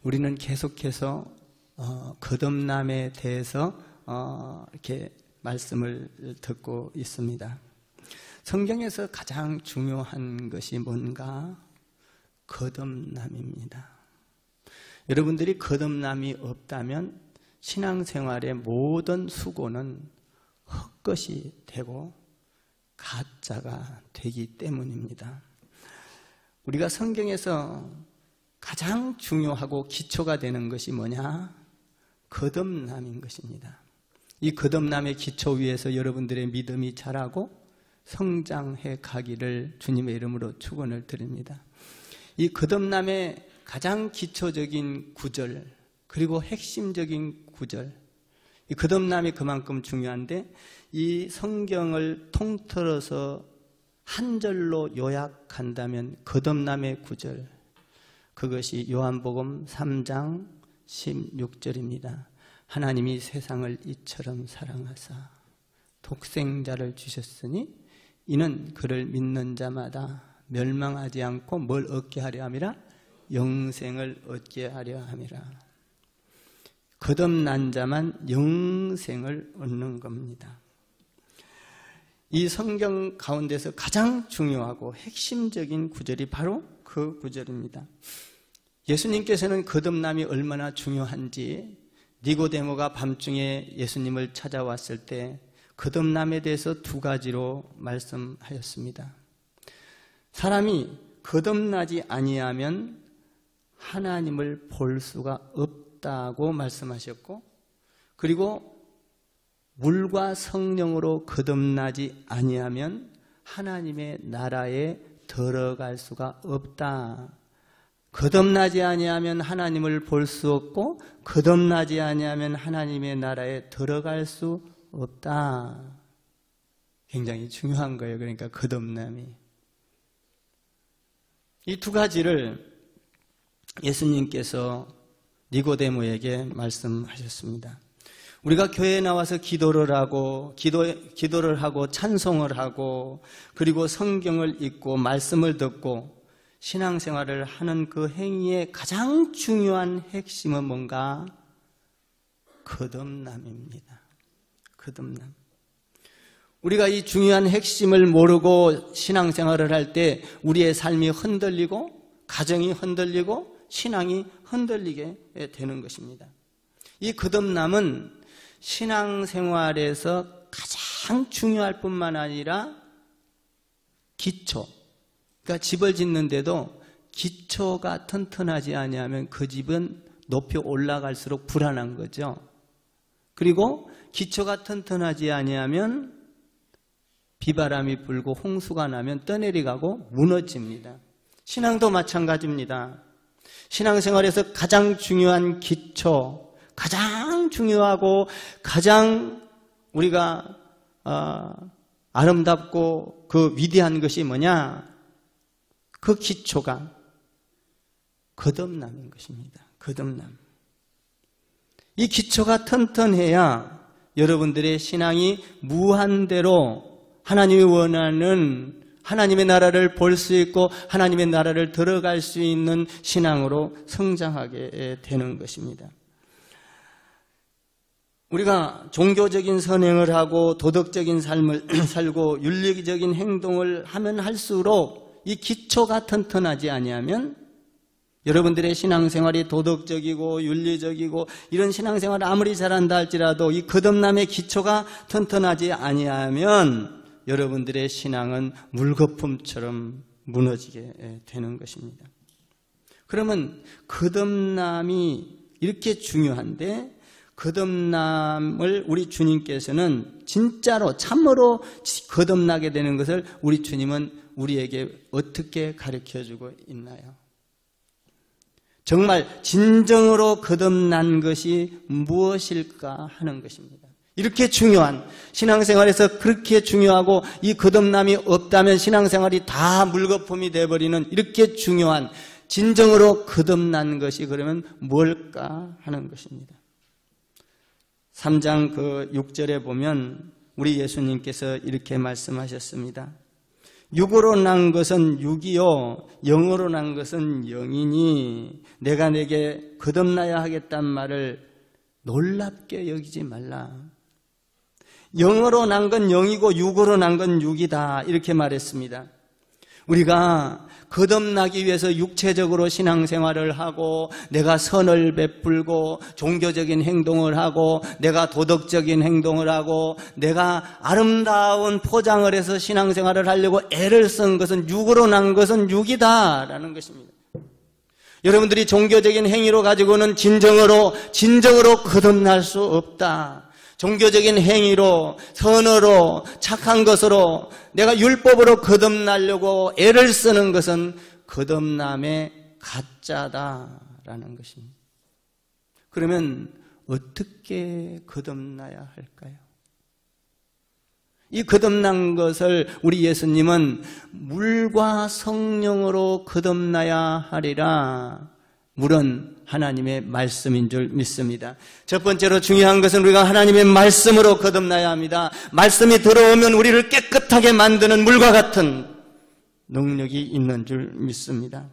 우리는 계속해서 거듭남에 대해서 이렇게 말씀을 듣고 있습니다. 성경에서 가장 중요한 것이 뭔가? 거듭남입니다. 여러분들이 거듭남이 없다면 신앙생활의 모든 수고는 헛것이 되고 가짜가 되기 때문입니다. 우리가 성경에서 가장 중요하고 기초가 되는 것이 뭐냐? 거듭남인 것입니다. 이 거듭남의 기초 위에서 여러분들의 믿음이 자라고 성장해 가기를 주님의 이름으로 축원을 드립니다. 이 거듭남의 가장 기초적인 구절, 그리고 핵심적인 구절, 이 거듭남이 그만큼 중요한데 이 성경을 통틀어서 한 절로 요약한다면 거듭남의 구절, 그것이 요한복음 3장 16절입니다. 하나님이 세상을 이처럼 사랑하사 독생자를 주셨으니 이는 그를 믿는 자마다 멸망하지 않고 뭘 얻게 하려 함이라? 영생을 얻게 하려 함이라. 거듭난 자만 영생을 얻는 겁니다. 이 성경 가운데서 가장 중요하고 핵심적인 구절이 바로 그 구절입니다. 예수님께서는 거듭남이 얼마나 중요한지 니고데모가 밤중에 예수님을 찾아왔을 때 거듭남에 대해서 두 가지로 말씀하였습니다. 사람이 거듭나지 아니하면 하나님을 볼 수가 없다고 말씀하셨고, 그리고 물과 성령으로 거듭나지 아니하면 하나님의 나라에 들어갈 수가 없다. 거듭나지 아니하면 하나님을 볼 수 없고 거듭나지 아니하면 하나님의 나라에 들어갈 수 없다. 굉장히 중요한 거예요. 그러니까 거듭남이. 이 두 가지를 예수님께서 니고데모에게 말씀하셨습니다. 우리가 교회에 나와서 기도를 하고 찬송을 하고 그리고 성경을 읽고 말씀을 듣고 신앙생활을 하는 그 행위의 가장 중요한 핵심은 뭔가? 거듭남입니다. 거듭남. 우리가 이 중요한 핵심을 모르고 신앙생활을 할 때 우리의 삶이 흔들리고 가정이 흔들리고 신앙이 흔들리게 되는 것입니다. 이 거듭남은 신앙생활에서 가장 중요할 뿐만 아니라 기초, 그러니까 집을 짓는데도 기초가 튼튼하지 아니하면 그 집은 높이 올라갈수록 불안한 거죠. 그리고 기초가 튼튼하지 아니하면 비바람이 불고 홍수가 나면 떠내려가고 무너집니다. 신앙도 마찬가지입니다. 신앙생활에서 가장 중요한 기초, 가장 중요하고 가장 우리가 아름답고 그 위대한 것이 뭐냐? 그 기초가 거듭남인 것입니다. 거듭남. 이 기초가 튼튼해야 여러분들의 신앙이 무한대로 하나님이 원하는 하나님의 나라를 볼 수 있고 하나님의 나라를 들어갈 수 있는 신앙으로 성장하게 되는 것입니다. 우리가 종교적인 선행을 하고 도덕적인 삶을 살고 윤리적인 행동을 하면 할수록 이 기초가 튼튼하지 아니하면 여러분들의 신앙생활이 도덕적이고 윤리적이고 이런 신앙생활을 아무리 잘한다 할지라도 이 거듭남의 기초가 튼튼하지 아니하면 여러분들의 신앙은 물거품처럼 무너지게 되는 것입니다. 그러면 거듭남이 이렇게 중요한데 거듭남을 우리 주님께서는 진짜로 참으로 거듭나게 되는 것을 우리 주님은 우리에게 어떻게 가르쳐주고 있나요? 정말 진정으로 거듭난 것이 무엇일까 하는 것입니다. 이렇게 중요한 신앙생활에서 그렇게 중요하고 이 거듭남이 없다면 신앙생활이 다 물거품이 되어버리는 이렇게 중요한 진정으로 거듭난 것이 그러면 뭘까 하는 것입니다. 3장 그 6절에 보면 우리 예수님께서 이렇게 말씀하셨습니다. 육으로 난 것은 육이요 영으로 난 것은 영이니 내가 내게 거듭나야 하겠단 말을 놀랍게 여기지 말라. 영으로 난 건 영이고 육으로 난 건 육이다 이렇게 말했습니다. 우리가 거듭나기 위해서 육체적으로 신앙생활을 하고 내가 선을 베풀고 종교적인 행동을 하고 내가 도덕적인 행동을 하고 내가 아름다운 포장을 해서 신앙생활을 하려고 애를 쓴 것은 육으로 난 것은 육이다라는 것입니다. 여러분들이 종교적인 행위로 가지고는 진정으로 거듭날 수 없다. 종교적인 행위로, 선으로, 착한 것으로 내가 율법으로 거듭나려고 애를 쓰는 것은 거듭남의 가짜다라는 것입니다. 그러면 어떻게 거듭나야 할까요? 이 거듭난 것을 우리 예수님은 물과 성령으로 거듭나야 하리라. 물은 하나님의 말씀인 줄 믿습니다. 첫 번째로 중요한 것은 우리가 하나님의 말씀으로 거듭나야 합니다. 말씀이 들어오면 우리를 깨끗하게 만드는 물과 같은 능력이 있는 줄 믿습니다.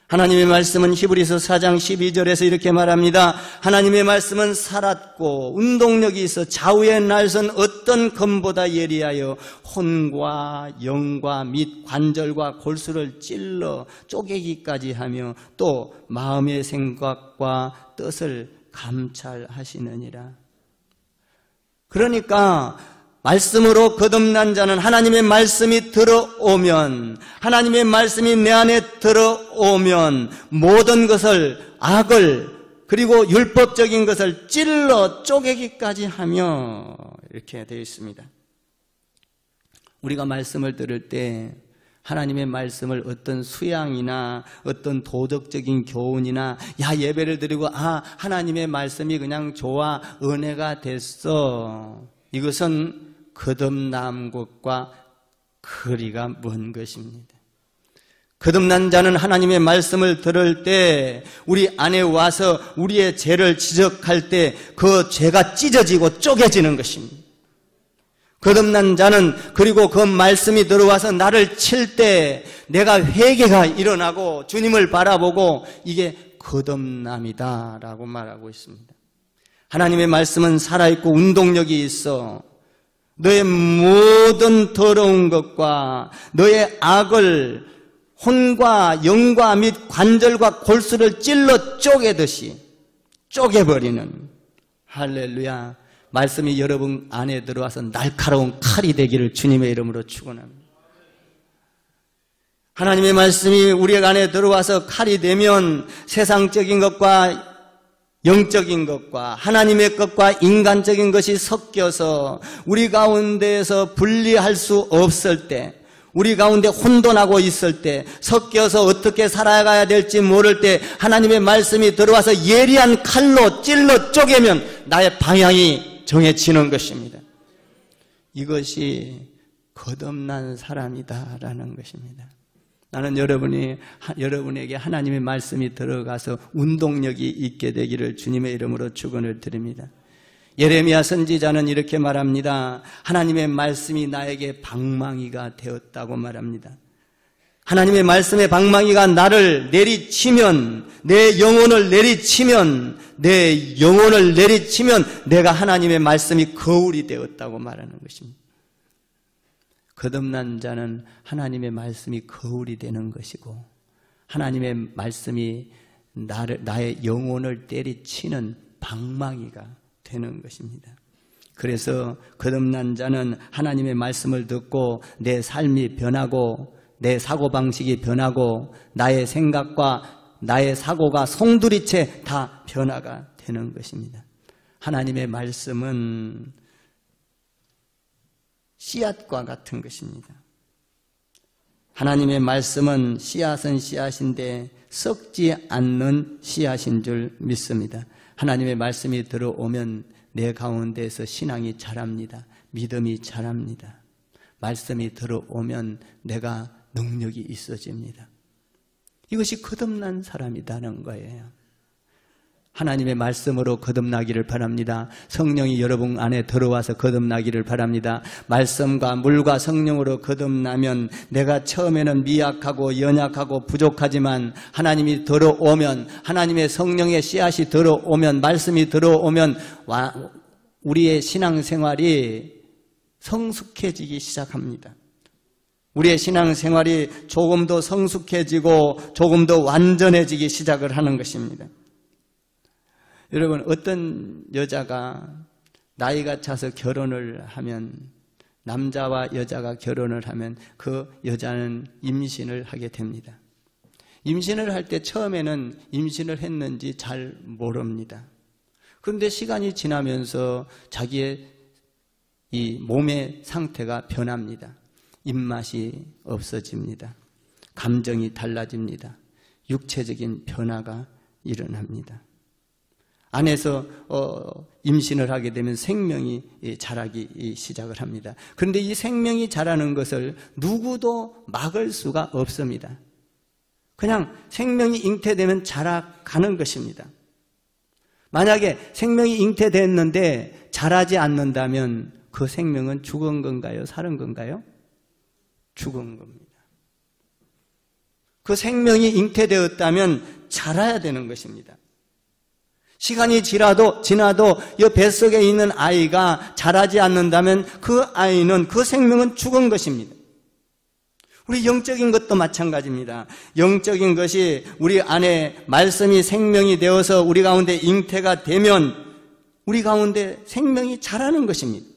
하나님의 말씀은 히브리서 4장 12절에서 이렇게 말합니다. 하나님의 말씀은 살았고 운동력이 있어 좌우의 날선 어떤 검보다 예리하여 혼과 영과 및 관절과 골수를 찔러 쪼개기까지 하며 또 마음의 생각과 뜻을 감찰하시느니라. 그러니까 말씀으로 거듭난 자는 하나님의 말씀이 들어오면, 하나님의 말씀이 내 안에 들어오면 모든 것을, 악을, 그리고 율법적인 것을 찔러 쪼개기까지 하며 이렇게 되어 있습니다. 우리가 말씀을 들을 때 하나님의 말씀을 어떤 수양이나 어떤 도덕적인 교훈이나 예배를 드리고 하나님의 말씀이 그냥 좋아 은혜가 됐어, 이것은 거듭난 것과 거리가 먼 것입니다. 거듭난 자는 하나님의 말씀을 들을 때 우리 안에 와서 우리의 죄를 지적할 때 그 죄가 찢어지고 쪼개지는 것입니다. 거듭난 자는 그리고 그 말씀이 들어와서 나를 칠 때 내가 회개가 일어나고 주님을 바라보고 이게 거듭남이다 라고 말하고 있습니다. 하나님의 말씀은 살아있고 운동력이 있어 너의 모든 더러운 것과 너의 악을 혼과 영과 및 관절과 골수를 찔러 쪼개듯이 쪼개버리는, 할렐루야, 말씀이 여러분 안에 들어와서 날카로운 칼이 되기를 주님의 이름으로 축원합니다. 하나님의 말씀이 우리 안에 들어와서 칼이 되면 세상적인 것과 영적인 것과 하나님의 것과 인간적인 것이 섞여서 우리 가운데에서 분리할 수 없을 때, 우리 가운데 혼돈하고 있을 때, 섞여서 어떻게 살아가야 될지 모를 때 하나님의 말씀이 들어와서 예리한 칼로 찔러 쪼개면 나의 방향이 정해지는 것입니다. 이것이 거듭난 사람이다라는 것입니다. 나는 여러분에게 하나님의 말씀이 들어가서 운동력이 있게 되기를 주님의 이름으로 축원을 드립니다. 예레미야 선지자는 이렇게 말합니다. 하나님의 말씀이 나에게 방망이가 되었다고 말합니다. 하나님의 말씀의 방망이가 나를 내리치면, 내 영혼을 내리치면 내가 하나님의 말씀이 거울이 되었다고 말하는 것입니다. 거듭난 자는 하나님의 말씀이 거울이 되는 것이고 하나님의 말씀이 나의 영혼을 때리치는 방망이가 되는 것입니다. 그래서 거듭난 자는 하나님의 말씀을 듣고 내 삶이 변하고 내 사고방식이 변하고 나의 생각과 나의 사고가 송두리째 다 변화가 되는 것입니다. 하나님의 말씀은 씨앗과 같은 것입니다. 하나님의 말씀은 씨앗은 씨앗인데 썩지 않는 씨앗인 줄 믿습니다. 하나님의 말씀이 들어오면 내 가운데에서 신앙이 자랍니다. 믿음이 자랍니다. 말씀이 들어오면 내가 능력이 있어집니다. 이것이 거듭난 사람이라는 거예요. 하나님의 말씀으로 거듭나기를 바랍니다. 성령이 여러분 안에 들어와서 거듭나기를 바랍니다. 말씀과 물과 성령으로 거듭나면 내가 처음에는 미약하고 연약하고 부족하지만 하나님이 들어오면, 하나님의 성령의 씨앗이 들어오면, 말씀이 들어오면 우리의 신앙생활이 성숙해지기 시작합니다. 우리의 신앙생활이 조금 더 성숙해지고 조금 더 완전해지기 시작을 하는 것입니다. 여러분, 어떤 여자가 나이가 차서 결혼을 하면, 남자와 여자가 결혼을 하면 그 여자는 임신을 하게 됩니다. 임신을 할 때 처음에는 임신을 했는지 잘 모릅니다. 그런데 시간이 지나면서 자기의 이 몸의 상태가 변합니다. 입맛이 없어집니다. 감정이 달라집니다. 육체적인 변화가 일어납니다. 안에서 임신을 하게 되면 생명이 자라기 시작을 합니다. 그런데 이 생명이 자라는 것을 누구도 막을 수가 없습니다. 그냥 생명이 잉태되면 자라가는 것입니다. 만약에 생명이 잉태됐는데 자라지 않는다면 그 생명은 죽은 건가요? 살은 건가요? 죽은 겁니다. 그 생명이 잉태되었다면 자라야 되는 것입니다. 시간이 지나도 이 뱃속에 있는 아이가 자라지 않는다면 그 아이는, 그 생명은 죽은 것입니다. 우리 영적인 것도 마찬가지입니다. 영적인 것이 우리 안에 말씀이 생명이 되어서 우리 가운데 잉태가 되면 우리 가운데 생명이 자라는 것입니다.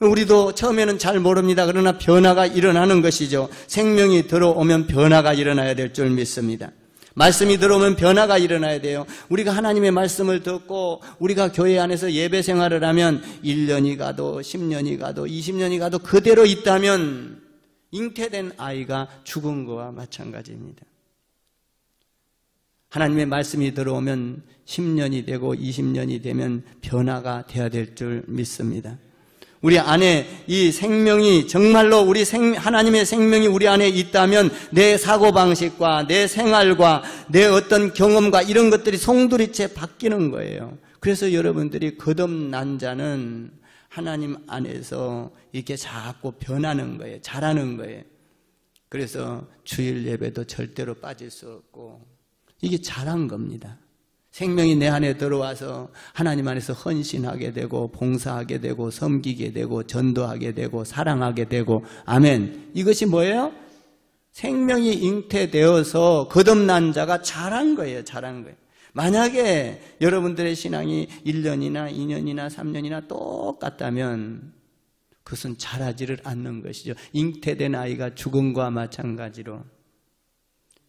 우리도 처음에는 잘 모릅니다. 그러나 변화가 일어나는 것이죠. 생명이 들어오면 변화가 일어나야 될 줄 믿습니다. 말씀이 들어오면 변화가 일어나야 돼요. 우리가 하나님의 말씀을 듣고 우리가 교회 안에서 예배 생활을 하면 1년이 가도 10년이 가도 20년이 가도 그대로 있다면 잉태된 아이가 죽은 거와 마찬가지입니다. 하나님의 말씀이 들어오면 10년이 되고 20년이 되면 변화가 돼야 될 줄 믿습니다. 우리 안에 이 생명이 정말로 하나님의 생명이 우리 안에 있다면 내 사고방식과 내 생활과 내 어떤 경험과 이런 것들이 송두리째 바뀌는 거예요. 그래서 여러분들이 거듭난 자는 하나님 안에서 이렇게 자꾸 변하는 거예요. 자라는 거예요. 그래서 주일 예배도 절대로 빠질 수 없고 이게 자란 겁니다. 생명이 내 안에 들어와서 하나님 안에서 헌신하게 되고 봉사하게 되고 섬기게 되고 전도하게 되고 사랑하게 되고 아멘. 이것이 뭐예요? 생명이 잉태되어서 거듭난 자가 자란 거예요. 자란 거예요. 만약에 여러분들의 신앙이 1년이나 2년이나 3년이나 똑같다면 그것은 자라지를 않는 것이죠. 잉태된 아이가 죽음과 마찬가지로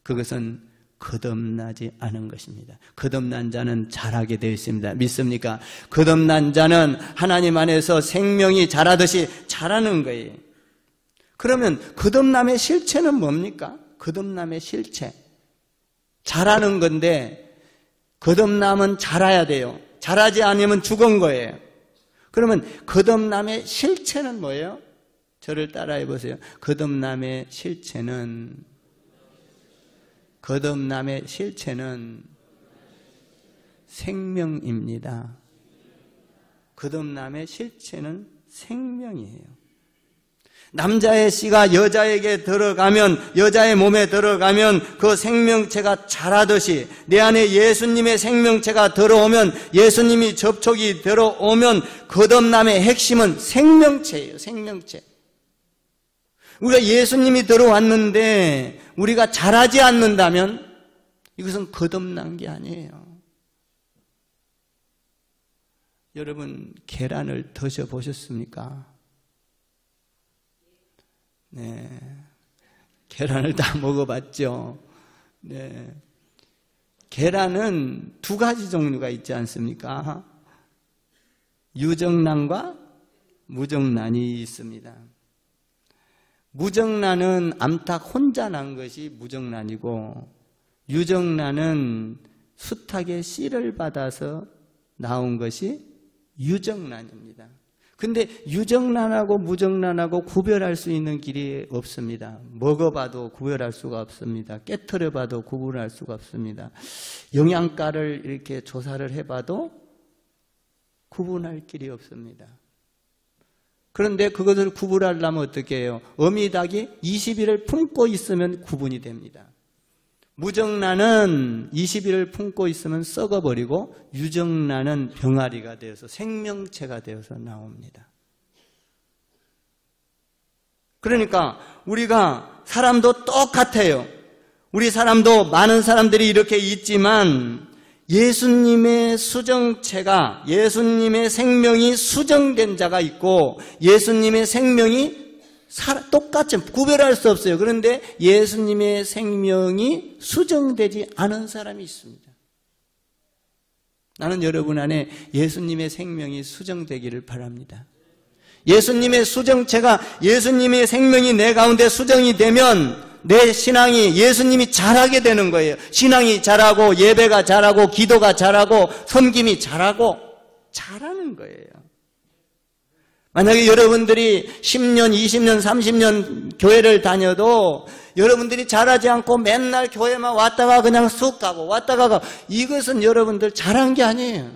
그것은 거듭나지 않은 것입니다. 거듭난 자는 자라게 되어 있습니다. 믿습니까? 거듭난 자는 하나님 안에서 생명이 자라듯이 자라는 거예요. 그러면 거듭남의 실체는 뭡니까? 거듭남의 실체. 자라는 건데 거듭남은 자라야 돼요. 자라지 않으면 죽은 거예요. 그러면 거듭남의 실체는 뭐예요? 저를 따라해 보세요. 거듭남의 실체는 생명입니다. 거듭남의 실체는 생명이에요. 남자의 씨가 여자에게 들어가면, 여자의 몸에 들어가면 그 생명체가 자라듯이 내 안에 예수님의 생명체가 들어오면, 예수님이 접촉이 들어오면 거듭남의 핵심은 생명체예요. 생명체. 우리가 예수님이 들어왔는데 우리가 자라지 않는다면 이것은 거듭난 게 아니에요. 여러분, 계란을 드셔보셨습니까? 네. 계란을 다 먹어봤죠? 네. 계란은 두 가지 종류가 있지 않습니까? 유정란과 무정란이 있습니다. 무정란은 암탉 혼자 난 것이 무정란이고, 유정란은 수탉의 씨를 받아서 나온 것이 유정란입니다. 근데 유정란하고 무정란하고 구별할 수 있는 길이 없습니다. 먹어봐도 구별할 수가 없습니다. 깨트려봐도 구분할 수가 없습니다. 영양가를 이렇게 조사를 해봐도 구분할 길이 없습니다. 그런데 그것을 구분하려면 어떻게 해요? 어미닭이 20일을 품고 있으면 구분이 됩니다. 무정란은 20일을 품고 있으면 썩어버리고 유정란은 병아리가 되어서 생명체가 되어서 나옵니다. 그러니까 우리가 사람도 똑같아요. 우리 사람도 많은 사람들이 이렇게 있지만 예수님의 수정체가, 예수님의 생명이 수정된 자가 있고 예수님의 생명이 똑같이 구별할 수 없어요. 그런데 예수님의 생명이 수정되지 않은 사람이 있습니다. 나는 여러분 안에 예수님의 생명이 수정되기를 바랍니다. 예수님의 수정체가, 예수님의 생명이 내 가운데 수정이 되면 내 신앙이, 예수님이 잘하게 되는 거예요. 신앙이 잘하고 예배가 잘하고 기도가 잘하고 섬김이 잘하고 잘하는 거예요. 만약에 여러분들이 10년, 20년, 30년 교회를 다녀도 여러분들이 잘하지 않고 맨날 교회만 왔다가 그냥 쑥 가고 왔다가 가고, 이것은 여러분들 잘한 게 아니에요.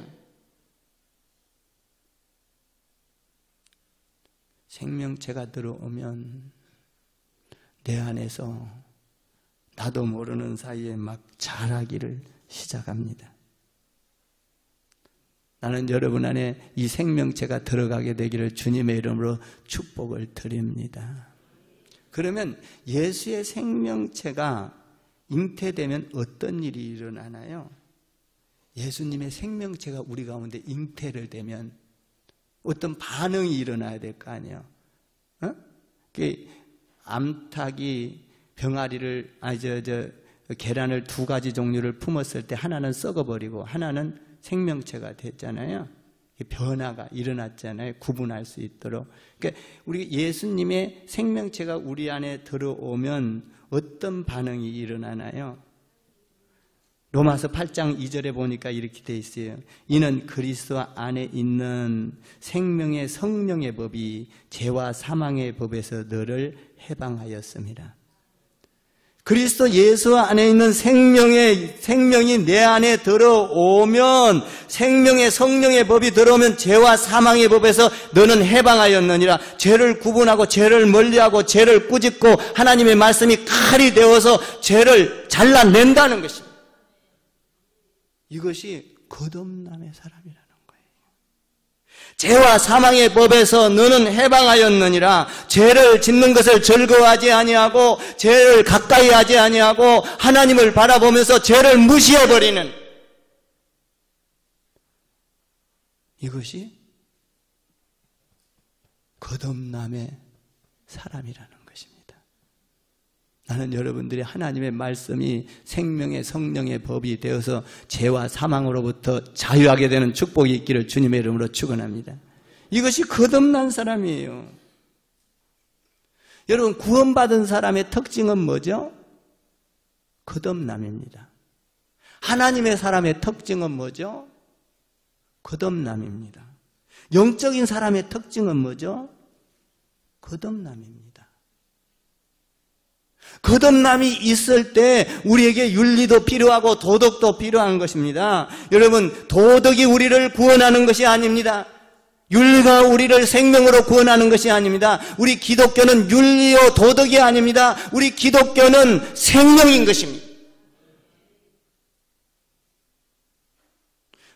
생명체가 들어오면 내 안에서 나도 모르는 사이에 막 자라기를 시작합니다. 나는 여러분 안에 이 생명체가 들어가게 되기를 주님의 이름으로 축복을 드립니다. 그러면 예수의 생명체가 잉태되면 어떤 일이 일어나나요? 예수님의 생명체가 우리 가운데 잉태를 되면 어떤 반응이 일어나야 될 거 아니에요? 암탉이 병아리를, 계란을 두 가지 종류를 품었을 때 하나는 썩어버리고 하나는 생명체가 됐잖아요. 변화가 일어났잖아요. 구분할 수 있도록. 그러니까 우리 예수님의 생명체가 우리 안에 들어오면 어떤 반응이 일어나나요? 로마서 8장 2절에 보니까 이렇게 돼 있어요. 이는 그리스도 안에 있는 생명의 성령의 법이 죄와 사망의 법에서 너를 해방하였습니다. 그리스도 예수 안에 있는 생명이 내 안에 들어오면, 생명의 성령의 법이 들어오면 죄와 사망의 법에서 너는 해방하였느니라. 죄를 구분하고 죄를 멀리하고 죄를 꾸짖고 하나님의 말씀이 칼이 되어서 죄를 잘라낸다는 것입니다. 이것이 거듭남의 사람이라는 거예요. 죄와 사망의 법에서 너는 해방하였느니라. 죄를 짓는 것을 즐거워하지 아니하고 죄를 가까이 하지 아니하고 하나님을 바라보면서 죄를 무시해버리는, 이것이 거듭남의 사람이라는 것입니다. 나는 여러분들이 하나님의 말씀이 생명의 성령의 법이 되어서 죄와 사망으로부터 자유하게 되는 축복이 있기를 주님의 이름으로 축원합니다. 이것이 거듭난 사람이에요. 여러분, 구원받은 사람의 특징은 뭐죠? 거듭남입니다. 하나님의 사람의 특징은 뭐죠? 거듭남입니다. 영적인 사람의 특징은 뭐죠? 거듭남입니다. 거듭남이 있을 때 우리에게 윤리도 필요하고 도덕도 필요한 것입니다. 여러분, 도덕이 우리를 구원하는 것이 아닙니다. 윤리가 우리를 생명으로 구원하는 것이 아닙니다. 우리 기독교는 윤리요 도덕이 아닙니다. 우리 기독교는 생명인 것입니다.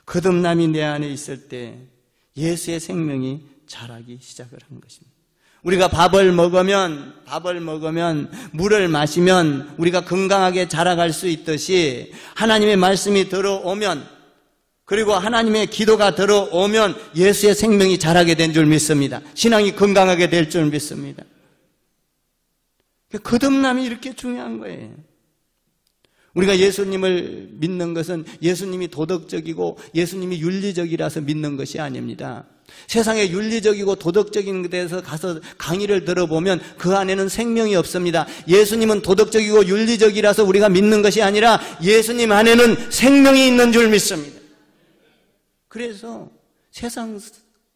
거듭남이 내 안에 있을 때 예수의 생명이 자라기 시작을 한 것입니다. 우리가 밥을 먹으면, 물을 마시면 우리가 건강하게 자라갈 수 있듯이 하나님의 말씀이 들어오면, 그리고 하나님의 기도가 들어오면 예수의 생명이 자라게 된 줄 믿습니다. 신앙이 건강하게 될 줄 믿습니다. 거듭남이 이렇게 중요한 거예요. 우리가 예수님을 믿는 것은 예수님이 도덕적이고 예수님이 윤리적이라서 믿는 것이 아닙니다. 세상에 윤리적이고 도덕적인 데서 가서 강의를 들어보면 그 안에는 생명이 없습니다. 예수님은 도덕적이고 윤리적이라서 우리가 믿는 것이 아니라 예수님 안에는 생명이 있는 줄 믿습니다. 그래서 세상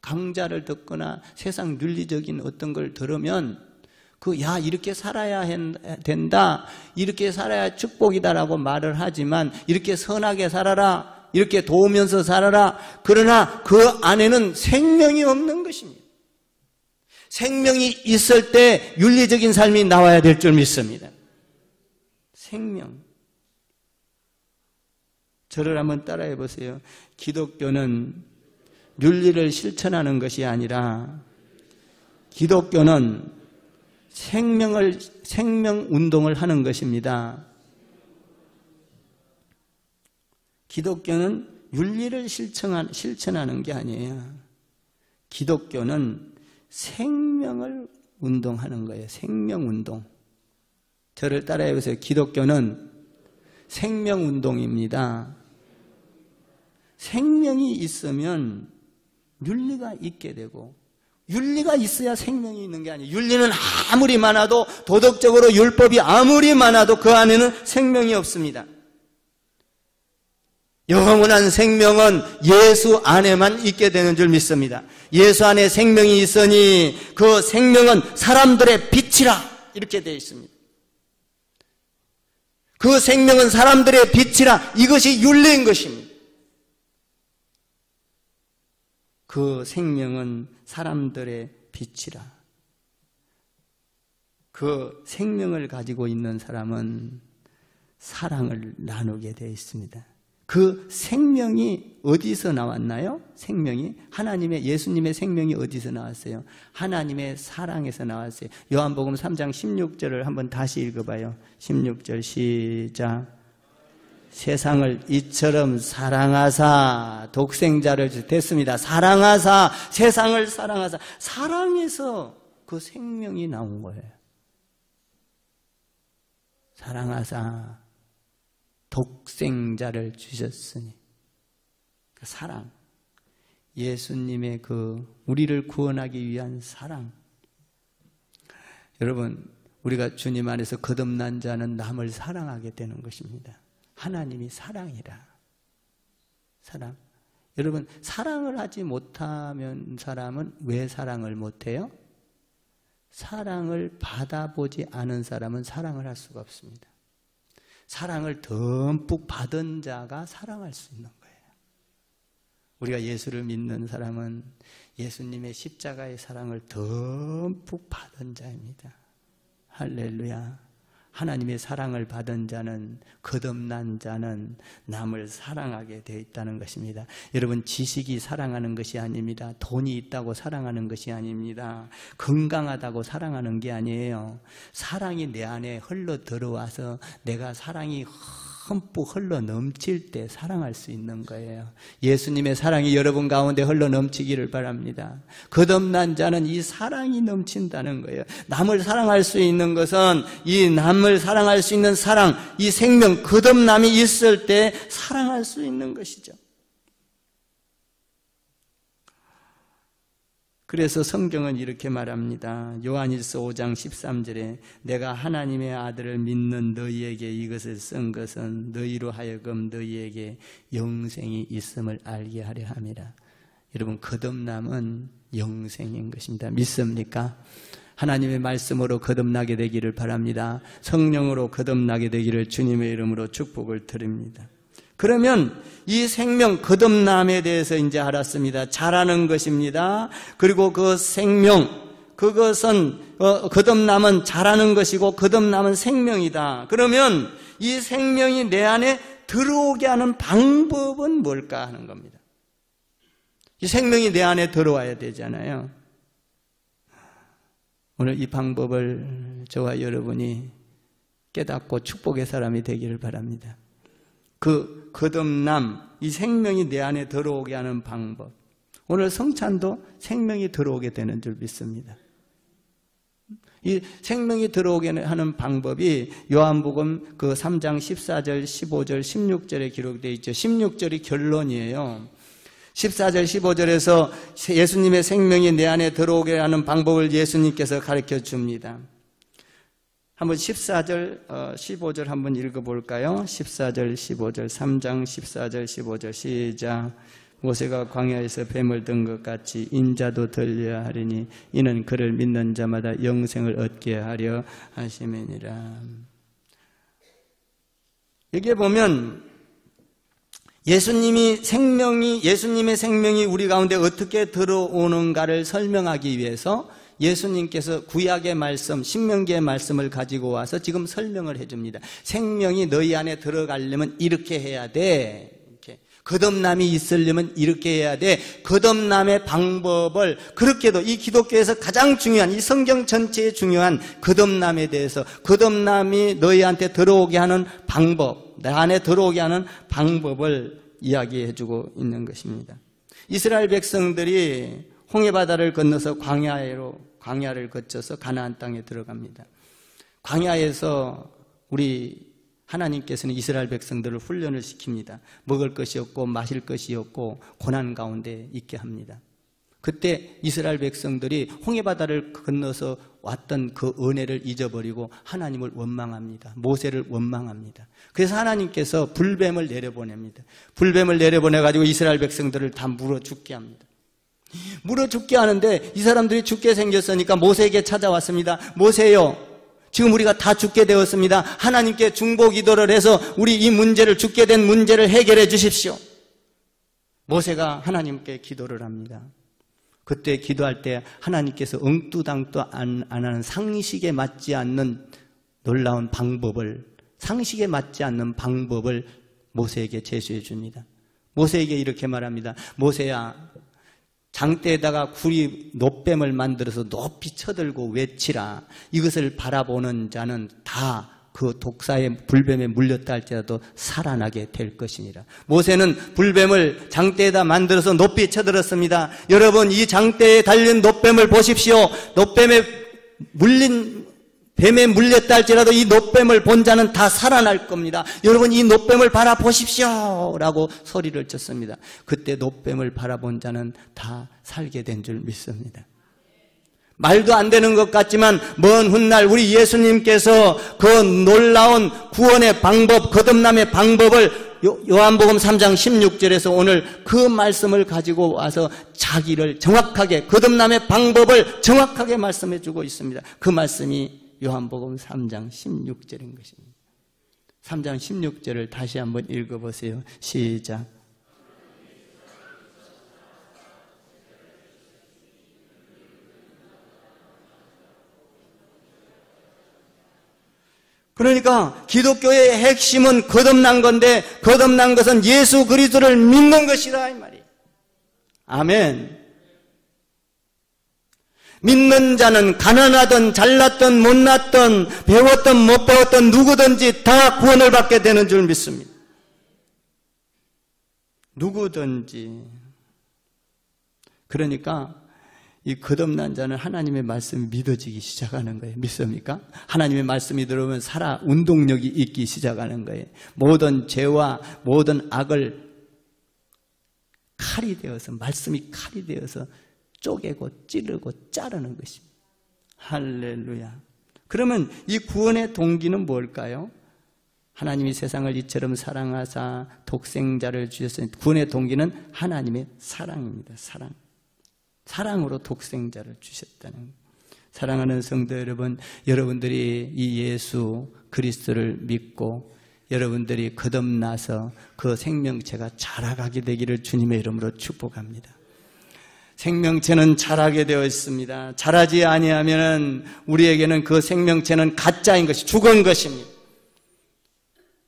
강좌를 듣거나 세상 윤리적인 어떤 걸 들으면 이렇게 살아야 된다, 이렇게 살아야 축복이다라고 말을 하지만 이렇게 선하게 살아라, 이렇게 도우면서 살아라. 그러나 그 안에는 생명이 없는 것입니다. 생명이 있을 때 윤리적인 삶이 나와야 될 줄 믿습니다. 생명. 저를 한번 따라해 보세요. 기독교는 윤리를 실천하는 것이 아니라 기독교는 생명 운동을 하는 것입니다. 기독교는 윤리를 실천하는 게 아니에요. 기독교는 생명을 운동하는 거예요. 생명 운동. 저를 따라해 보세요. 기독교는 생명 운동입니다. 생명이 있으면 윤리가 있게 되고, 윤리가 있어야 생명이 있는 게 아니에요. 윤리는 아무리 많아도, 도덕적으로 율법이 아무리 많아도 그 안에는 생명이 없습니다. 영원한 생명은 예수 안에만 있게 되는 줄 믿습니다. 예수 안에 생명이 있으니 그 생명은 사람들의 빛이라, 이렇게 되어 있습니다. 그 생명은 사람들의 빛이라, 이것이 윤리인 것입니다. 그 생명은 사람들의 빛이라. 그 생명을 가지고 있는 사람은 사랑을 나누게 되어 있습니다. 그 생명이 어디서 나왔나요? 생명이 하나님의, 예수님의 생명이 어디서 나왔어요? 하나님의 사랑에서 나왔어요. 요한복음 3장 16절을 한번 다시 읽어봐요. 16절 시작. 세상을 이처럼 사랑하사 독생자를 됐습니다. 사랑하사, 세상을 사랑하사, 사랑에서 그 생명이 나온 거예요. 사랑하사 독생자를 주셨으니, 그 사랑, 예수님의 우리를 구원하기 위한 사랑. 여러분, 우리가 주님 안에서 거듭난 자는 남을 사랑하게 되는 것입니다. 하나님이 사랑이라. 사랑. 여러분, 사랑을 하지 못하면 사람은 왜 사랑을 못해요? 사랑을 받아보지 않은 사람은 사랑을 할 수가 없습니다. 사랑을 듬뿍 받은 자가 사랑할 수 있는 거예요. 우리가 예수를 믿는 사람은 예수님의 십자가의 사랑을 듬뿍 받은 자입니다. 할렐루야. 하나님의 사랑을 받은 자는, 거듭난 자는 남을 사랑하게 되어 있다는 것입니다. 여러분, 지식이 사랑하는 것이 아닙니다. 돈이 있다고 사랑하는 것이 아닙니다. 건강하다고 사랑하는 게 아니에요. 사랑이 내 안에 흘러 들어와서 내가 사랑이 흠뻑 흘러 넘칠 때 사랑할 수 있는 거예요. 예수님의 사랑이 여러분 가운데 흘러 넘치기를 바랍니다. 거듭난 자는 이 사랑이 넘친다는 거예요. 남을 사랑할 수 있는 것은 이 남을 사랑할 수 있는 사랑, 이 생명, 거듭남이 있을 때 사랑할 수 있는 것이죠. 그래서 성경은 이렇게 말합니다. 요한일서 5장 13절에 내가 하나님의 아들을 믿는 너희에게 이것을 쓴 것은 너희로 하여금 너희에게 영생이 있음을 알게 하려 함이라. 여러분, 거듭남은 영생인 것입니다. 믿습니까? 하나님의 말씀으로 거듭나게 되기를 바랍니다. 성령으로 거듭나게 되기를 주님의 이름으로 축복을 드립니다. 그러면 이 생명, 거듭남에 대해서 이제 알았습니다. 자라는 것입니다. 그리고 그 생명, 그것은 거듭남은 자라는 것이고 거듭남은 생명이다. 그러면 이 생명이 내 안에 들어오게 하는 방법은 뭘까 하는 겁니다. 이 생명이 내 안에 들어와야 되잖아요. 오늘 이 방법을 저와 여러분이 깨닫고 축복의 사람이 되기를 바랍니다. 그 거듭남, 이 생명이 내 안에 들어오게 하는 방법. 오늘 성찬도 생명이 들어오게 되는 줄 믿습니다. 이 생명이 들어오게 하는 방법이 요한복음 3장 14절, 15절, 16절에 기록되어 있죠. 16절이 결론이에요. 14절, 15절에서 예수님의 생명이 내 안에 들어오게 하는 방법을 예수님께서 가르쳐 줍니다. 한번 14절, 15절 한번 읽어볼까요? 14절, 15절, 3장 14절, 15절 시작. 모세가 광야에서 뱀을 든 것 같이 인자도 들려야 하리니 이는 그를 믿는 자마다 영생을 얻게 하려 하심이니라. 여기에 보면 예수님의 생명이 우리 가운데 어떻게 들어오는가를 설명하기 위해서 예수님께서 구약의 말씀, 신명기의 말씀을 가지고 와서 지금 설명을 해줍니다. 생명이 너희 안에 들어가려면 이렇게 해야 돼. 이렇게. 거듭남이 있으려면 이렇게 해야 돼. 거듭남의 방법을, 그렇게도 이 기독교에서 가장 중요한, 이 성경 전체에 중요한 거듭남에 대해서, 거듭남이 너희한테 들어오게 하는 방법, 내 안에 들어오게 하는 방법을 이야기해주고 있는 것입니다. 이스라엘 백성들이 홍해바다를 건너서 광야를 거쳐서 가나안 땅에 들어갑니다. 광야에서 우리 하나님께서는 이스라엘 백성들을 훈련을 시킵니다. 먹을 것이 없고 마실 것이 없고 고난 가운데 있게 합니다. 그때 이스라엘 백성들이 홍해바다를 건너서 왔던 그 은혜를 잊어버리고 하나님을 원망합니다. 모세를 원망합니다. 그래서 하나님께서 불뱀을 내려보냅니다. 불뱀을 내려보내가지고 이스라엘 백성들을 다 물어 죽게 합니다. 물어 죽게 하는데 이 사람들이 죽게 생겼으니까 모세에게 찾아왔습니다. 모세요, 지금 우리가 다 죽게 되었습니다. 하나님께 중보 기도를 해서 우리 이 문제를, 죽게 된 문제를 해결해 주십시오. 모세가 하나님께 기도를 합니다. 그때 기도할 때 하나님께서 엉뚜당도 안 하는 상식에 맞지 않는 놀라운 방법을, 상식에 맞지 않는 방법을 모세에게 제시해 줍니다. 모세에게 이렇게 말합니다. 모세야, 장대에다가 구리 놋뱀을 만들어서 높이 쳐들고 외치라. 이것을 바라보는 자는 다 그 독사의 불뱀에 물렸다 할지라도 살아나게 될 것이니라. 모세는 불뱀을 장대에다 만들어서 높이 쳐들었습니다. 여러분, 이 장대에 달린 놋뱀을 보십시오. 뱀에 물렸다 할지라도 이 놋뱀을 본 자는 다 살아날 겁니다. 여러분, 이 놋뱀을 바라보십시오 라고 소리를 쳤습니다. 그때 놋뱀을 바라본 자는 다 살게 된 줄 믿습니다. 말도 안 되는 것 같지만 먼 훗날 우리 예수님께서 그 놀라운 구원의 방법, 거듭남의 방법을 요한복음 3장 16절에서 오늘 그 말씀을 가지고 와서 자기를 정확하게, 거듭남의 방법을 정확하게 말씀해 주고 있습니다. 그 말씀이 요한복음 3장 16절인 것입니다. 3장 16절을 다시 한번 읽어보세요. 시작. 그러니까 기독교의 핵심은 거듭난 건데, 거듭난 것은 예수 그리스도를 믿는 것이다 이 말이에요. 아멘. 믿는 자는 가난하든 잘났든 못났든 배웠든 못 배웠든 누구든지 다 구원을 받게 되는 줄 믿습니다. 누구든지. 그러니까 이 거듭난 자는 하나님의 말씀이 믿어지기 시작하는 거예요. 믿습니까? 하나님의 말씀이 들어오면 운동력이 있기 시작하는 거예요. 모든 죄와 모든 악을 칼이 되어서, 말씀이 칼이 되어서 쪼개고 찌르고 자르는 것입니다. 할렐루야. 그러면 이 구원의 동기는 뭘까요? 하나님이 세상을 이처럼 사랑하사 독생자를 주셨으니, 구원의 동기는 하나님의 사랑입니다. 사랑으로 독생자를 주셨다는 거예요. 사랑하는 성도 여러분, 여러분들이 이 예수 그리스도를 믿고 여러분들이 거듭나서 그 생명체가 자라가게 되기를 주님의 이름으로 축복합니다. 생명체는 자라게 되어 있습니다. 자라지 아니하면 우리에게는 그 생명체는 가짜인 것이, 죽은 것입니다.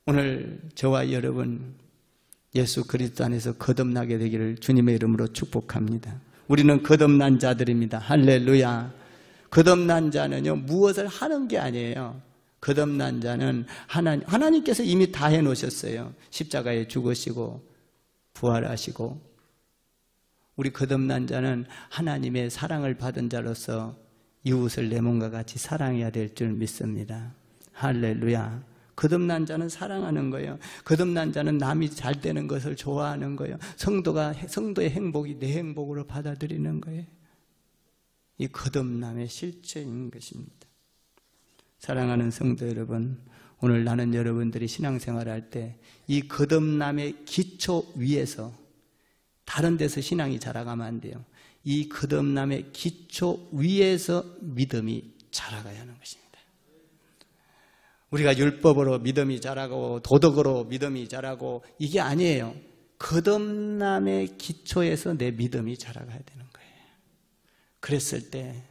오늘 저와 여러분 예수 그리스도 안에서 거듭나게 되기를 주님의 이름으로 축복합니다. 우리는 거듭난 자들입니다. 할렐루야. 거듭난 자는요, 무엇을 하는 게 아니에요. 거듭난 자는 하나님께서 이미 다 해놓으셨어요. 십자가에 죽으시고 부활하시고. 우리 거듭난 자는 하나님의 사랑을 받은 자로서 이웃을 내 몸과 같이 사랑해야 될 줄 믿습니다. 할렐루야. 거듭난 자는 사랑하는 거예요. 거듭난 자는 남이 잘 되는 것을 좋아하는 거예요. 성도의 행복이 내 행복으로 받아들이는 거예요. 이 거듭남의 실체인 것입니다. 사랑하는 성도 여러분, 오늘 나는 여러분들이 신앙생활을 할 때 이 거듭남의 기초 위에서 다 다른 데서 신앙이 자라가면 안 돼요. 이 거듭남의 기초 위에서 믿음이 자라가야 하는 것입니다. 우리가 율법으로 믿음이 자라고 도덕으로 믿음이 자라고 이게 아니에요. 거듭남의 기초에서 내 믿음이 자라가야 되는 거예요. 그랬을 때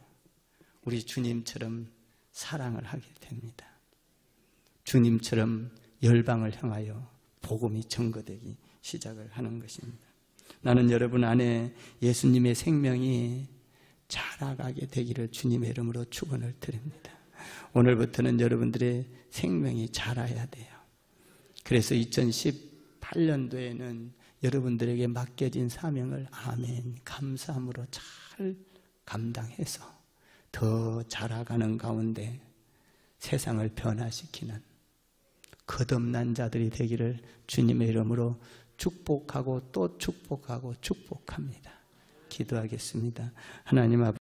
우리 주님처럼 사랑을 하게 됩니다. 주님처럼 열방을 향하여 복음이 전거되기 시작을 하는 것입니다. 나는 여러분 안에 예수님의 생명이 자라가게 되기를 주님의 이름으로 축원을 드립니다. 오늘부터는 여러분들의 생명이 자라야 돼요. 그래서 2018년도에는 여러분들에게 맡겨진 사명을 아멘 감사함으로 잘 감당해서 더 자라가는 가운데 세상을 변화시키는 거듭난 자들이 되기를 주님의 이름으로 축복하고 또 축복하고 축복합니다. 기도하겠습니다. 하나님 아버지